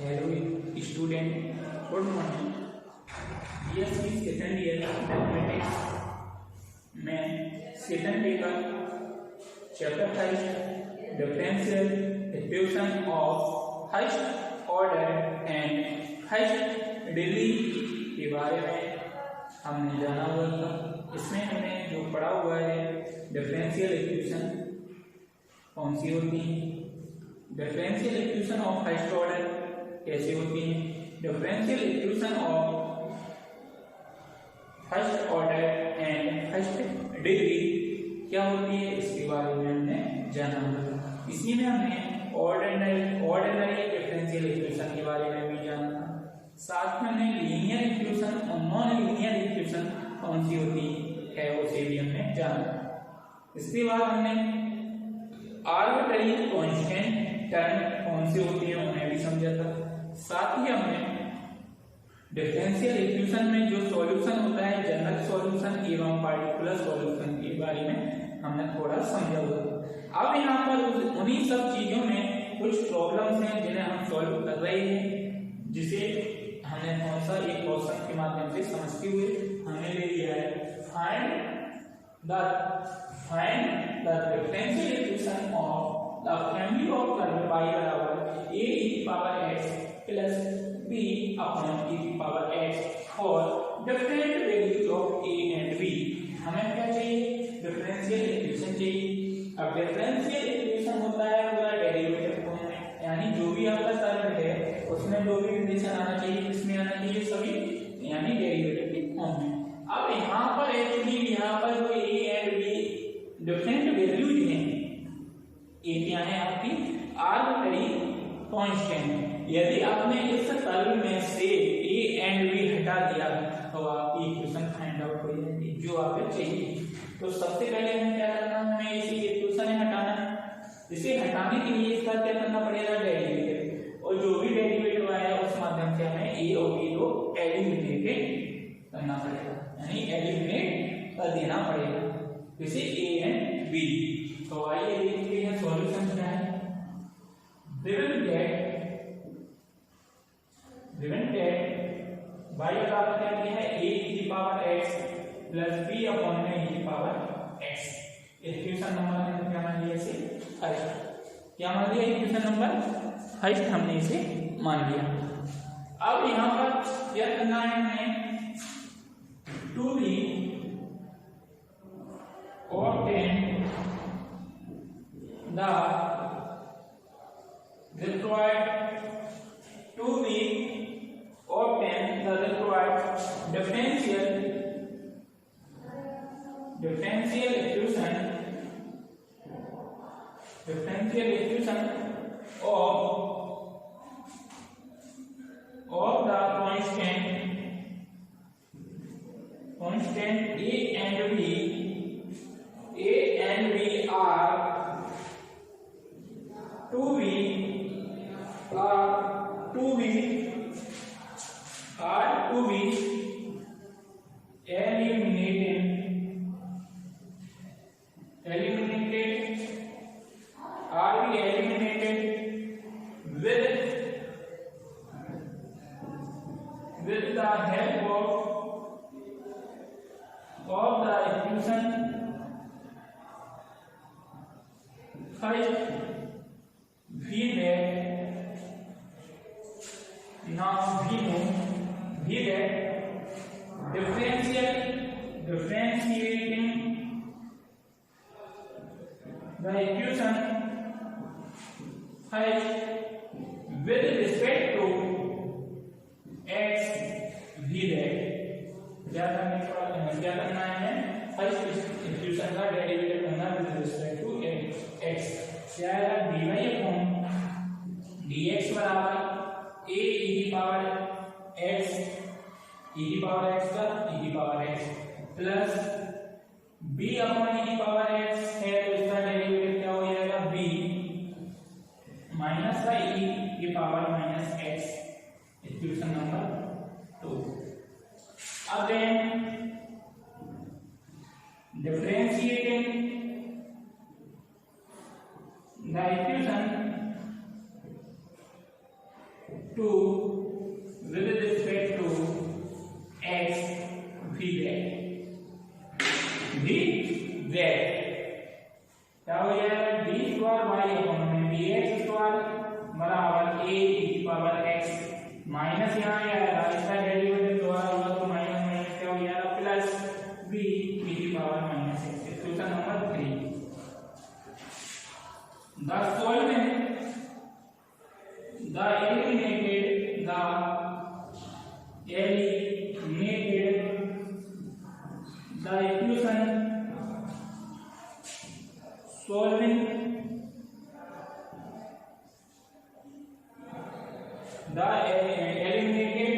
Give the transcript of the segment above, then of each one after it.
Hello student, good morning. BSc second year mathematics में second paper chapter 5 differential equation of first order and first degree के बारे में हमने जाना हुआ था। इसमें हमने जो पढ़ा हुआ है डिफरेंशियल इक्वेशन कौन सी होती है, differential equation of first order कैसे होती है, differential equation of first order and first degree क्या होती है, इसके बारे में हमने जाना होगा। इसी में हमने ऑर्डिनरी डिफरेंशियल इक्वेशन के बारे में भी जाना था। साथ में हमने लीनियर इक्वेशन और नॉन लीनियर इक्वेशन कौन सी होती है उसे भी हमने जाना। इसके बाद हमने आर्बिट्ररी कांस्टेंट टर्म कौन सी होती है उन्हें भी समझा था। साथ ही हमने डिफरेंशियल इक्वेशन में जो सॉल्यूशन होता है जनरल सॉल्यूशन एवं पार्टिकुलर सॉल्यूशन के बारे में हमने थोड़ा समझा हुआ। अब यहाँ पर उन्हीं सब चीजों में कुछ प्रॉब्लम्स हैं जिन्हें हम सॉल्व कर रहे हैं, जिसे हमने कौन सा एक क्वेश्चन के माध्यम से समझते हुए हमने ले लिया है find the differential equation of the family of curve y बराबर a e की power x plus b upon e की power x for different values of a and b। हमें क्या चाहिए, डिफरेंशियल इक्वेशन चाहिए। अब डिफरेंशियल इक्वेशन होता है पूरा डेरिवेटिव फॉर्म में, यानी जो भी आपका टर्म है उसमें जो भी रिलेशन आना चाहिए किसमें आना चाहिए, सभी यानी डेरिवेटिव के फॉर्म में। अब यहाँ पर एक्चुअली यहाँ पर जो a and b different values हैं, ये क्या है आपकी आर्बिट्ररी कांस्टेंट। यदि आपने इस कर्व में से a एंड b हटा दिया तो आपकी इक्वेशन फाइंड आउट हो जाएगी जो आपको चाहिए। तो सबसे पहले हमें क्या करना है, हमें इसी इक्वेशन है हटाना है। इसे हटाने के लिए इसका क्या करना पड़ेगा, डेरिवेटिव, और जो भी डेरिवेटिव आया उस माध्यम से हमें a और b को एलिमिनेट करना पड़ेगा, यानी एलिमिनेट कर देना पड़ेगा इसे a एंड b। तो आइए देखते हैं सॉल्यूशन क्या है। we will get y बराबर क्या दिया है, a e की power x plus b upon में e की पावर x। इक्वेशन नंबर हमने क्या मान लिया, इसे फर्स्ट क्या मान लिया, इक्वेशन नंबर फर्स्ट हमने इसे मान लिया। अब यहाँ पर क्या करना है, हमें to be obtain the required differential equation of the constant a and b are to be eliminated with the help of the equation first v that now we know v that differentiating the equation first with respect to x v that क्या करना है, first equation का derivative करना with respect to x। क्या है, dy upon dx बराबर a e की power x का e की power x plus b upon e की पावर x है, तो इसका डेरिवेटिव क्या हो जाएगा, b माइनस का e की power minus x। Equation number 2। Again, differentiating the equation two with respect to X वी जेड क्या हो जाएगा डी स्क्वायर वाई अपॉन में डी एक्स स्क्वायर बराबर ए की पावर एक्स माइनस यहाँ आएगा इसका डेरिवेटिव दोबारा होगा तो माइनस माइनस क्या हो जाएगा प्लस बी की power minus x. Equation number 3 the solvent the eliminated the equation solving the eliminated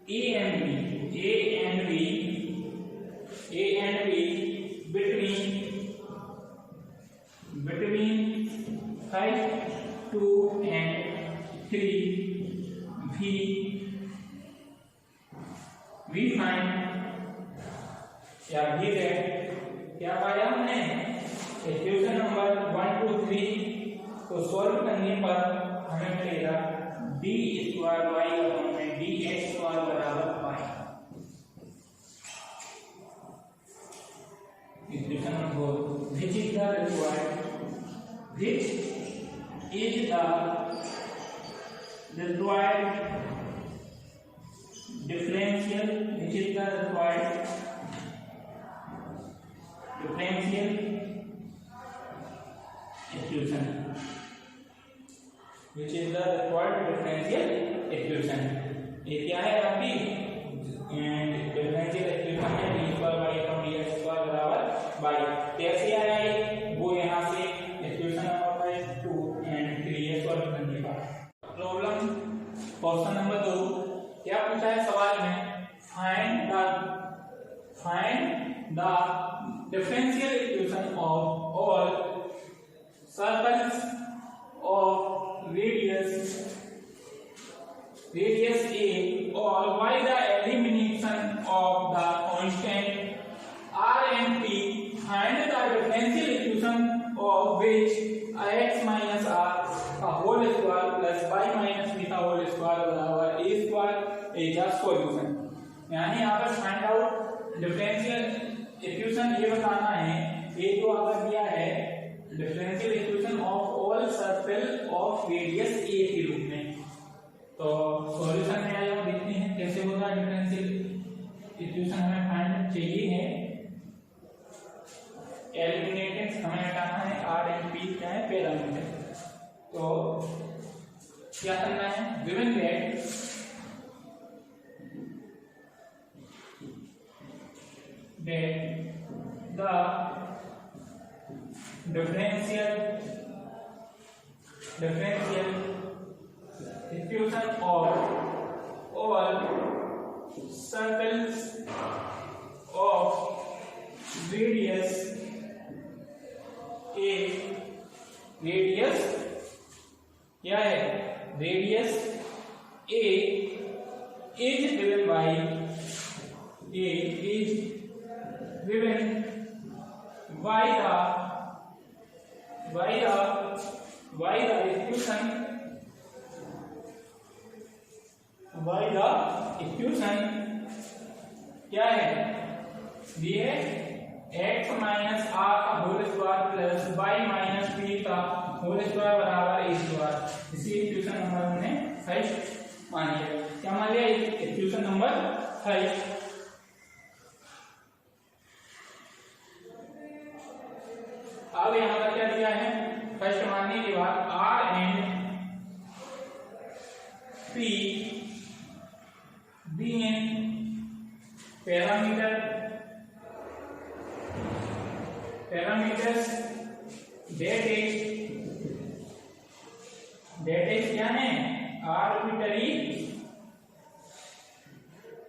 A and B between 5 2 and 3 we find या भी है क्या पाया हमने इक्वेशन नंबर 1 2 3 को सॉल्व करने पर हमें मिलेगा डी स्क्वायर वाई अपॉन में डी एक्स स्क्वायर बराबर Y. Equation number which is the required differential equation ये क्या है आपकी डिफरेंशियल इक्वेशन है D square Y upon D X square बराबर वाई। कैसे आया ये वो यहाँ से इक्वेशन नंबर 5 2 एंड 3 ये सॉल्व करने का प्रॉब्लम। क्वेश्चन नंबर 2 क्या पूछा है सवाल में find the differential equation of all circles of radius A or by the elimination of the constant R and T find the differential equation of which x minus r whole square plus y minus b whole square बराबर a square is a solution। यानी यहाँ पर find out differential equation ये बताना है एक तो आपका दिया है differential equation of all circle of radius a के रूप में। तो सॉल्यूशन में आइए हम देखते हैं कैसे होगा डिफरेंशियल इक्वेशन हमें फाइंड चाहिए है। एलिमिनेटेड हमें हटाना है आर एंड पी क्या है पैरामीटर। तो क्या करना है given that the differential equation of all circles of radius a क्या है radius a is given by equation क्या है ये x माइनस आर का whole square plus y minus P का होल स्क्वायर बराबर a स्क्वायर। इसी इक्वेशन नंबर हमने 5 मान लिया। क्या मान लिया इक्वेशन नंबर 5। अब यहाँ पर क्या दिया है फर्स्ट मानने के बाद R and P being parameters that is क्या है arbitrary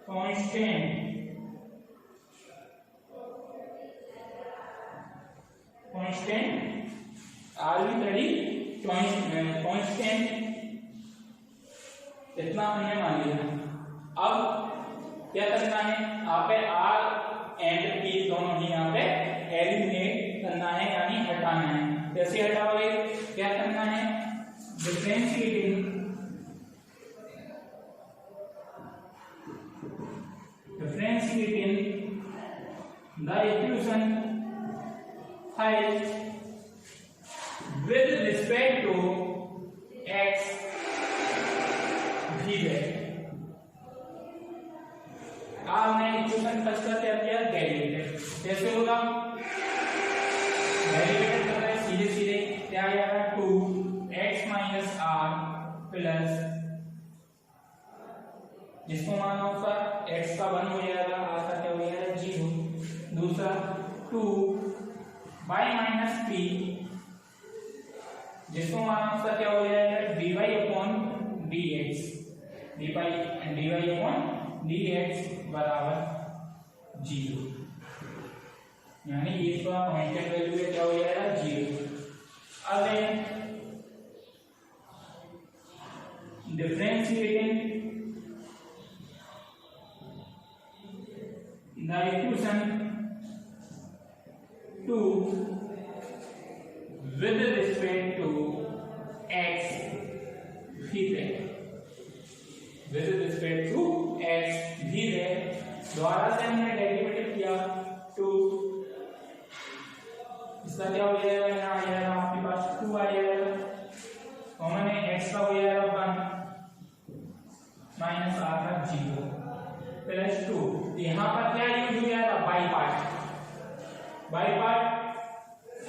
constant इतना हमने मान लिया। अब क्या करना है यहाँ पे R एंड P दोनों ही यहाँ पे एलिमिनेट करना है यानी हटाना है। कैसे हटाओगे क्या करना है differentiating the equation 5 with respect to x v है। आपने इक्वेशन फर्स्ट का क्या किया, डेरिवेटिव। कैसे होगा, डेरिवेटिव कर रहे हैं सीधे सीधे, क्या आएगा 2x माइनस r प्लस, जिसको माना होगा x का 1 हो जाएगा, r का क्या हो जाएगा 0। दूसरा 2 y माइनस p, जिसको माना होगा क्या हो जाएगा dy upon dx, dy upon dx बराबर 0, यानी ये इसका कांस्टेंट वैल्यू है, क्या हो जाएगा 0। अब differentiating the equation 2 with respect to x v with respect to x v द्वारा से हमने डेरिवेटिव किया 2, इसका क्या हो जाएगा, यहाँ आ जाएगा आपके पास 2 आ जाएगा, कॉमन है x का हो जाएगा 1 माइनस r का 0 प्लस 2। यहाँ पर क्या यूज हो जाएगा, by part.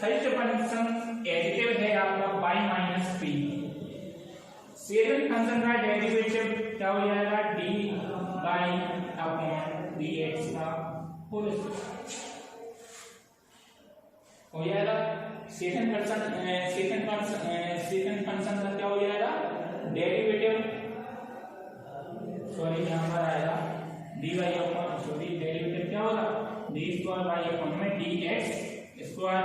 First function additive है आपका y minus p, second function का डेरिवेटिव क्या हो जाएगा d बाई अपॉन dx का होल स्क्वायर हो जाएगा। सेकंड फंक्शन का क्या हो जाएगा डेरिवेटिव, सॉरी यहाँ पर आएगा dy अपॉन, सॉरी डेरिवेटिव क्या होगा d स्क्वायर y अपॉन में dx स्क्वायर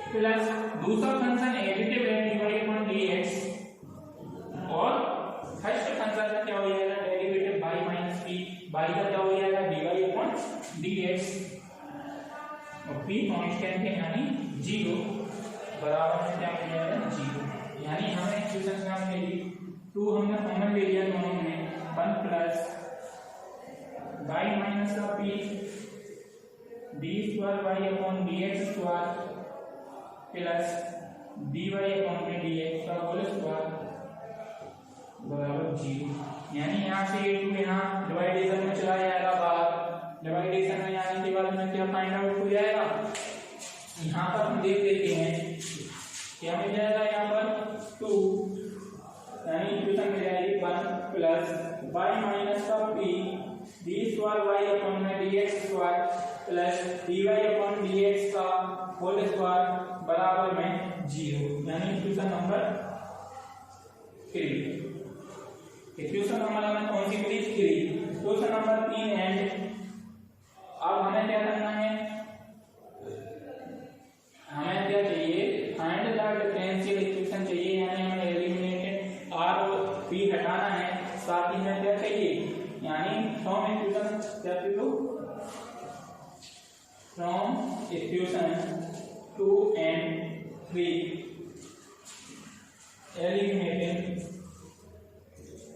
प्लस दूसरा फंक्शन एडिटिव है dy अपॉन dx, और फर्स्ट फंक्शन का क्या हो जाएगा derivative y minus p, y का क्या हो जाएगा dy अपॉन dx, और p कांस्टेंट है यानी 0 बराबर में क्या हो जाएगा 0। यानी हमें इक्वेशन क्या मिली, 2 हमने कॉमन ले लिया दोनों में, 1 प्लस y माइनस का p d square y upon dx square plus dy upon में dx का होल स्क्वायर बराबर 0। यानी यहाँ से ये 2 यहाँ डिवाइडेशन में चला जाएगा बाहर, डिवाइडेशन में आने के बाद में क्या फाइंड आउट हो जाएगा, यहाँ पर हम देख लेते हैं क्या मिल जाएगा, यहाँ पर 2 यानी इक्वेशन मिल जाएगी 1 प्लस y माइनस का p d square y upon में dx square plus dy upon dx का होल स्क्वायर बराबर में 0, यानी इक्वेशन नंबर 3। इक्वेशन नंबर हमें कौन सी मिली 3, इक्वेशन नंबर 3 एंड अब हमें क्या करना है, हमें क्या चाहिए फाइंड द डिफरेंशियल इक्वेशन चाहिए, यानी हमें एलिमिनेटेड r और p हटाना है, साथ ही में क्या चाहिए, यानी फ्रॉम इक्वेशन क्या करो, from equation 2 and 3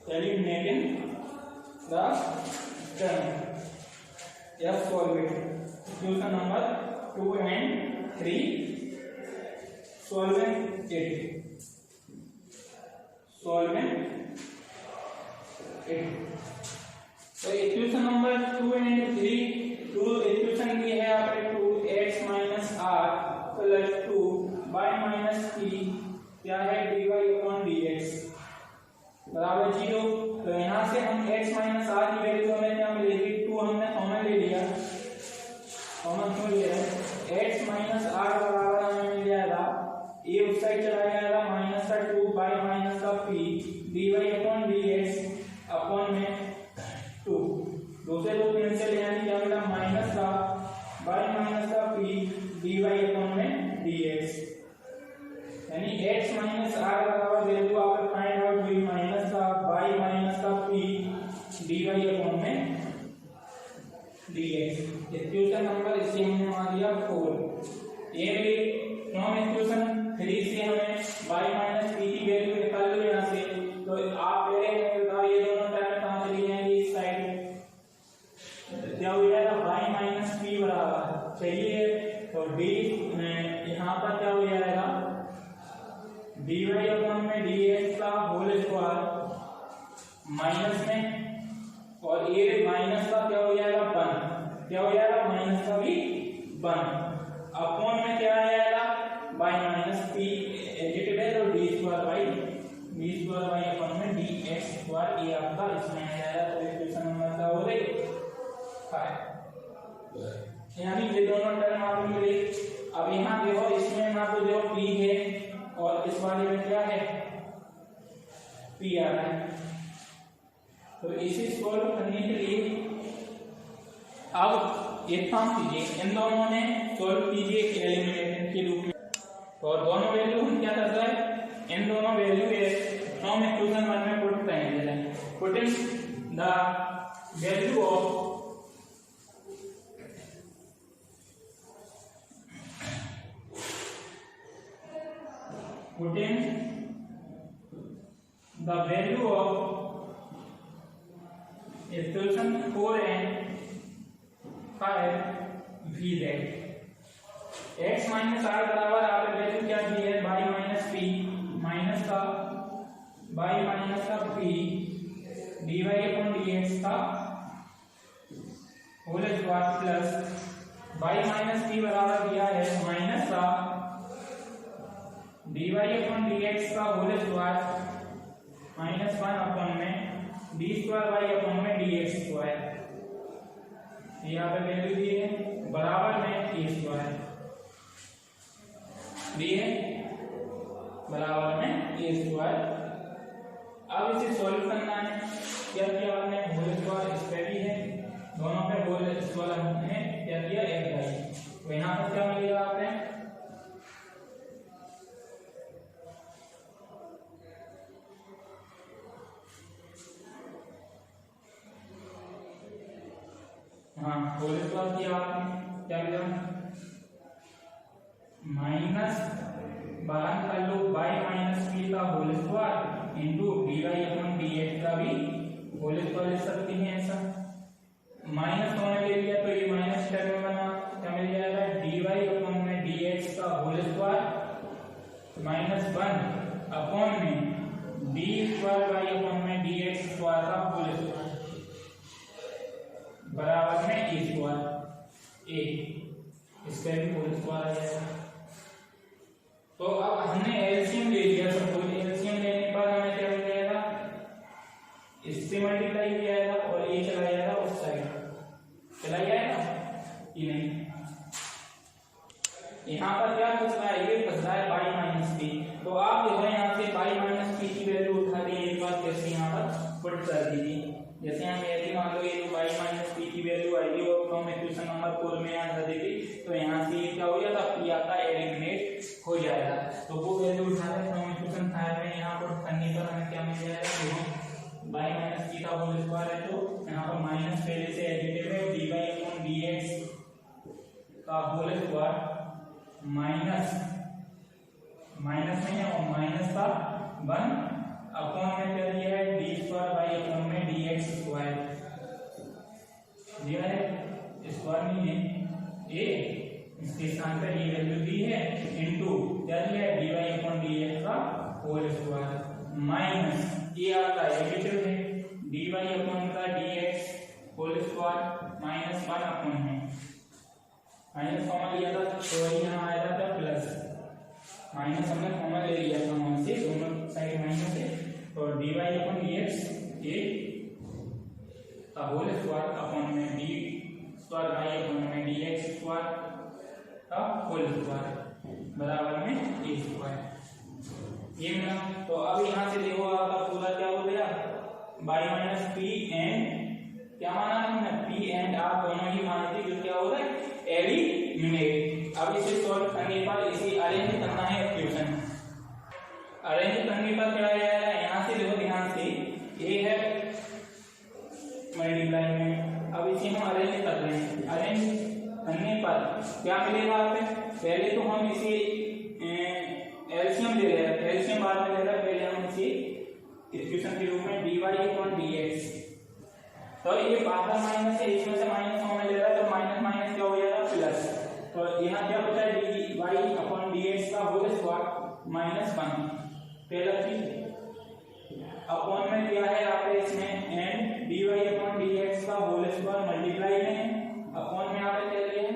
eliminating the term, yes, solve it, equation number 2 and 3 solvent it। तो इक्वेशन नंबर 2 and 3, 2 इक्वेशन की है आपने 2x minus r plus 2y minus p क्या है dy अपॉन dx बराबर 0। तो यहाँ से हम x माइनस r की वैल्यू हमें क्या मिलेगी, 2 हमने कॉमन ले लिया, कॉमन क्यों लिया है, x माइनस r बराबर हमें मिल जाएगा, ये उस साइड चला जाएगा माइनस का 2y माइनस का p dy upon dx upon में 2, दूसरे दो कैंसिल, यानी क्या मिला माइनस का y माइनस का p dy अपॉन में dx, यानी x माइनस r बराबर वैल्यू आपने फाइंड आउट हुई माइनस का y माइनस का p dy अपॉन में dx। इक्वेशन नंबर इसे हमने मान लिया 4। ये फ्रॉम इक्वेशन 3 से हमें y माइनस p की वैल्यू निकाल लो, dy अपॉन में dx का होल स्क्वायर माइनस में, और ये माइनस का क्या हो जाएगा 1, क्या हो जाएगा माइनस का भी 1 अपॉन में क्या आ जाएगा बाई माइनस p एडिटेड है तो d स्क्वायर बाई अपॉन में dx स्क्वायर, ये आपका इसमें आ जाएगा। तो इक्वेशन नंबर क्या हो गई 5, यानी ये दोनों टर्म आपको मिले। अब यहाँ देखो इसमें ना तो देखो p है और इस वाले में क्या है p आ रहा है, तो इसे सॉल्व करने के लिए अब एक काम कीजिए, इन दोनों ने सॉल्व कीजिए एलिमिनेशन के रूप में, और दोनों वैल्यू हम क्या करता है इन दोनों वैल्यू हम इक्वेशन 1 में पुट करेंगे। Putting the value of equation 4 and 5 v that x minus r बराबर आपने वैल्यू क्या दी है बाई माइनस p माइनस का बाई माइनस का p dy अपॉन dx का whole square plus Y minus p बराबर दिया है माइनस का dy अपॉन dx का होल स्क्वायर माइनस 1 अपॉन में d स्क्वायर बाई अपॉन में dx स्क्वायर, यहाँ पे वैल्यू दी है बराबर में a स्क्वायर दी है बराबर में a स्क्वायर। अब इसे सॉल्व करना है, क्या किया आपने होल स्क्वायर इस पे भी है, दोनों पे होल स्क्वायर हमने क्या किया एक बाई, तो यहाँ पर क्या मिलेगा आपने होल स्क्वायर किया आपने क्या मिला माइनस बाहर कर लो बाई माइनस p का whole square into dy upon dx का भी होल स्क्वायर लिख सकते हैं ऐसा। माइनस कॉमन ले लिया तो ये माइनस टर्म बना, क्या मिल जाएगा dy अपॉन में dx का होल स्क्वायर माइनस 1 अपॉन में d स्क्वायर बाई अपॉन में dx स्क्वायर का होल स्क्वायर बराबर में a स्क्वायर a, इसका भी होल स्क्वायर आ जाएगा। तो अब हमने एलसीएम ले लिया, सब कुछ एलसीएम लेने पर हमें क्या मिल जाएगा इससे मल्टीप्लाई किया जाएगा और a चला जाएगा उस साइड, चला जाएगा कि नहीं। यहाँ पर क्या बच रहा है, ये बच रहा है बाई माइनस पी, तो आप देखो यहाँ से बाई माइनस पी की वैल्यू उठा दी एक बार कैसे यहाँ पर पुट कर दीजिए। जैसे हम ऐसे मान लो ये बाई माइनस पी की वैल्यू आएगी और हम इक्वेशन नंबर 4 में आंसर देंगे, तो यहाँ से क्या हो जाएगा पी आपका एलिमिनेट हो जाएगा। तो वो वैल्यू उठाने पर हम इक्वेशन 5 में यहाँ पर करने पर हमें क्या मिल जाएगा, देखो बाई माइनस पी का होल स्क्वायर है तो यहाँ पर माइनस पहले से एडिटिव है dy अपॉन dx का होल स्क्वायर माइनस नहीं है और माइनस का 1 अपॉन में क्या दिया है d स्क्वायर बाई अपॉन में dx स्क्वायर दिया है, स्क्वायर नहीं है a, इसके स्थान पर ये वैल्यू दी है इनटू क्या दिया है dy अपॉन dx का होल स्क्वायर माइनस ये आपका एडिटिव है dy अपॉन का dx whole square minus 1 upon में माइनस कॉमन लिया था तो यहाँ आया था प्लस, माइनस हमने कॉमन ले लिया था वहां से, दोनों साइड माइनस है, तो dy अपॉन dx a का होल स्क्वायर अपॉन में d स्क्वायर बाई अपॉन में dx स्क्वायर का होल स्क्वायर बराबर में a स्क्वायर, ये मिला। तो अब यहाँ से देखो आपका पूरा क्या हो गया बाई माइनस पी एंड क्या माना हमने p एंड r दोनों ही माने थे, जो क्या हो रहा है एलिमिनेट। अब इसे सॉल्व करने पर इसे अरेंज करना है इक्वेशन, अरेंज करने पर क्या आएगा यहाँ से देखो ध्यान से a है मल्टीप्लाई में, अब इसे हम अरेंज कर रहे हैं, अरेंज करने पर क्या मिलेगा आपको, पहले तो हम इसे एलसीएम ले रहे हैं, एलसीएम बाद में ले रहे हैं, पहले हम इसे इक्वेशन के रूप में dy अपॉन dx, तो ये बाहर माइनस है इसमें से माइनस कॉमन ले रहा है तो माइनस माइनस क्या हो जाएगा प्लस, तो यहाँ क्या बचा है dy अपॉन dx का होल स्क्वायर माइनस 1 पहला चीज अपॉन में दिया है आपने इसमें एंड dy अपॉन dx का होल स्क्वायर मल्टीप्लाई में अपॉन में आपने क्या लिया है,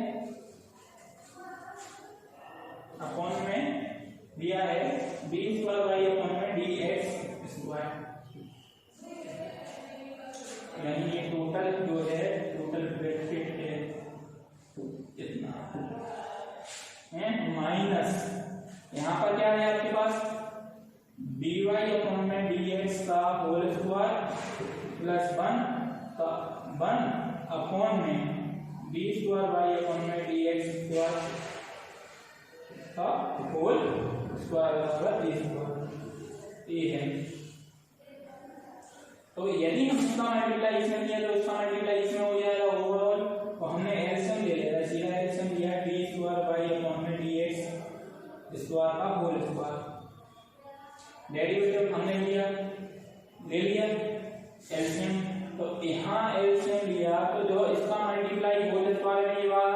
अपॉन में दिया है b स्क्वायर y अपॉन में dx स्क्वायर, यानी ये टोटल जो है टोटल ब्रैकेट है इतना है माइनस यहाँ पर क्या है आपके पास dy अपॉन में dx का होल स्क्वायर प्लस 1 अपॉन में b स्क्वायर y अपॉन में dx स्क्वायर का होल स्क्वायर बराबर a स्क्वायर ये है। तो यदि हम इसका मल्टीप्लाई इसमें किया तो इसका मल्टीप्लाई इसमें हो जाएगा ओवरऑल, तो हमने एलसीएम ले लिया, सीधा एलसीएम लिया d स्क्वायर y अपॉन में dx स्क्वायर का होल स्क्वायर, डेरिवेटिव हमने लिया ले लिया एलसीएम, तो यहाँ एलसीएम लिया तो जो इसका मल्टीप्लाई होल स्क्वायर में ये बार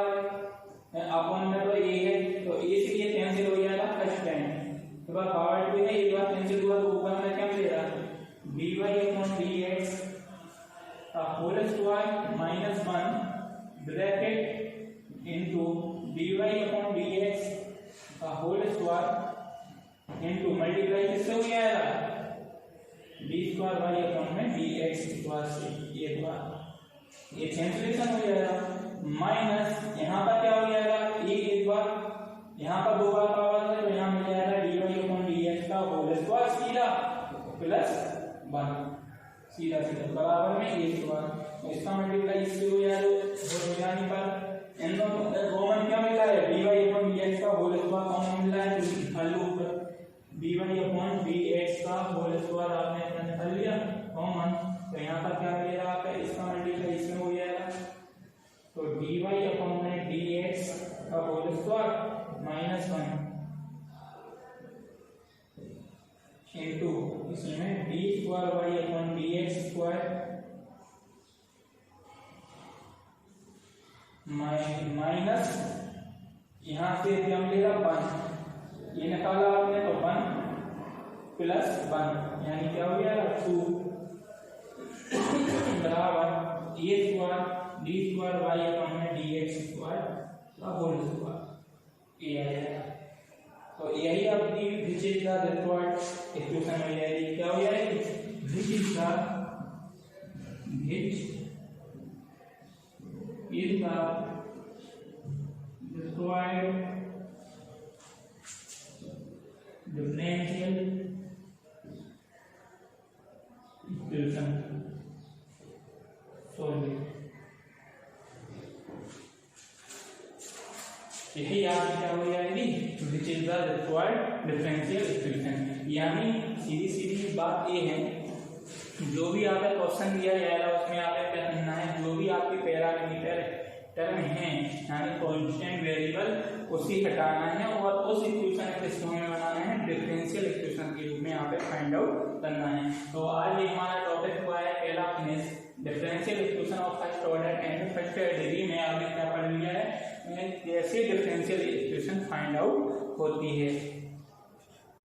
अपॉन में तो ये है तो ए से ये कैंसिल हो जाएगा फर्स्ट टाइम, तो बार पावर 2 है एक बार कैंसिल हुआ तो ऊपर में क्या मिलेगा dy अपॉन dx का whole square minus 1 bracket into dy upon dx का होल स्क्वायर इनटू मल्टीप्लाई किससे हो जाएगा d स्क्वायर y अपॉन में dx स्क्वायर से, एक बार ये कैंसिलेशन हो जाएगा माइनस यहाँ पर क्या हो जाएगा एक बार यहाँ पर दो बार पावर है तो यहाँ मिल जाएगा dy अपॉन dx का होल स्क्वायर सीधा प्लस 1 सीधा सीधा बराबर में a स्क्वायर, तो इसका मल्टीप्लाई इससे हो जाएगा हो जाने पर इन दोनों कॉमन क्या मिल रहा है dy अपॉन dx का होल स्क्वायर कॉमन मिल रहा है तो हल ऊपर dy अपॉन dx का होल स्क्वायर आपने निकाल लिया कॉमन, तो यहाँ पर क्या मिलेगा आपका इसका मल्टीप्लाई इसमें हो जाएगा तो dy अपॉन में dx का होल स्क्वायर माइनस 1 इनटू इसमें d square y upon dx square minus यहाँ से क्या मिलेगा 1, ये निकाला आपने तो 1 प्लस 1 यानी क्या हो गया 2 बराबर a square d square y upon में dx स्क्वायर का होल स्क्वायर ये आएगा, तो यही आपकी which is the required equation हो जाएगी, क्या हो जाएगी which is the required differential equation solve, यही आपकी क्या हो जाएगी which is the required differential equation, यानी सीधी सीधी बात ये है जो भी आपका क्वेश्चन दिया जाएगा उसमें आपको क्या करना है जो भी आपके पैरामीटर टर्म है यानी कांस्टेंट वेरिएबल उसी हटाना है और उस इक्वेशन को किस फॉर्म में बनाना है डिफरेंशियल इक्वेशन के रूप में यहाँ पे फाइंड आउट करना है। तो आज ये हमारा टॉपिक हुआ है पहला finish differential equation of first order and first degree में आपने क्या पढ़ लिया है कैसे डिफरेंशियल इक्वेशन फाइंड आउट होती है।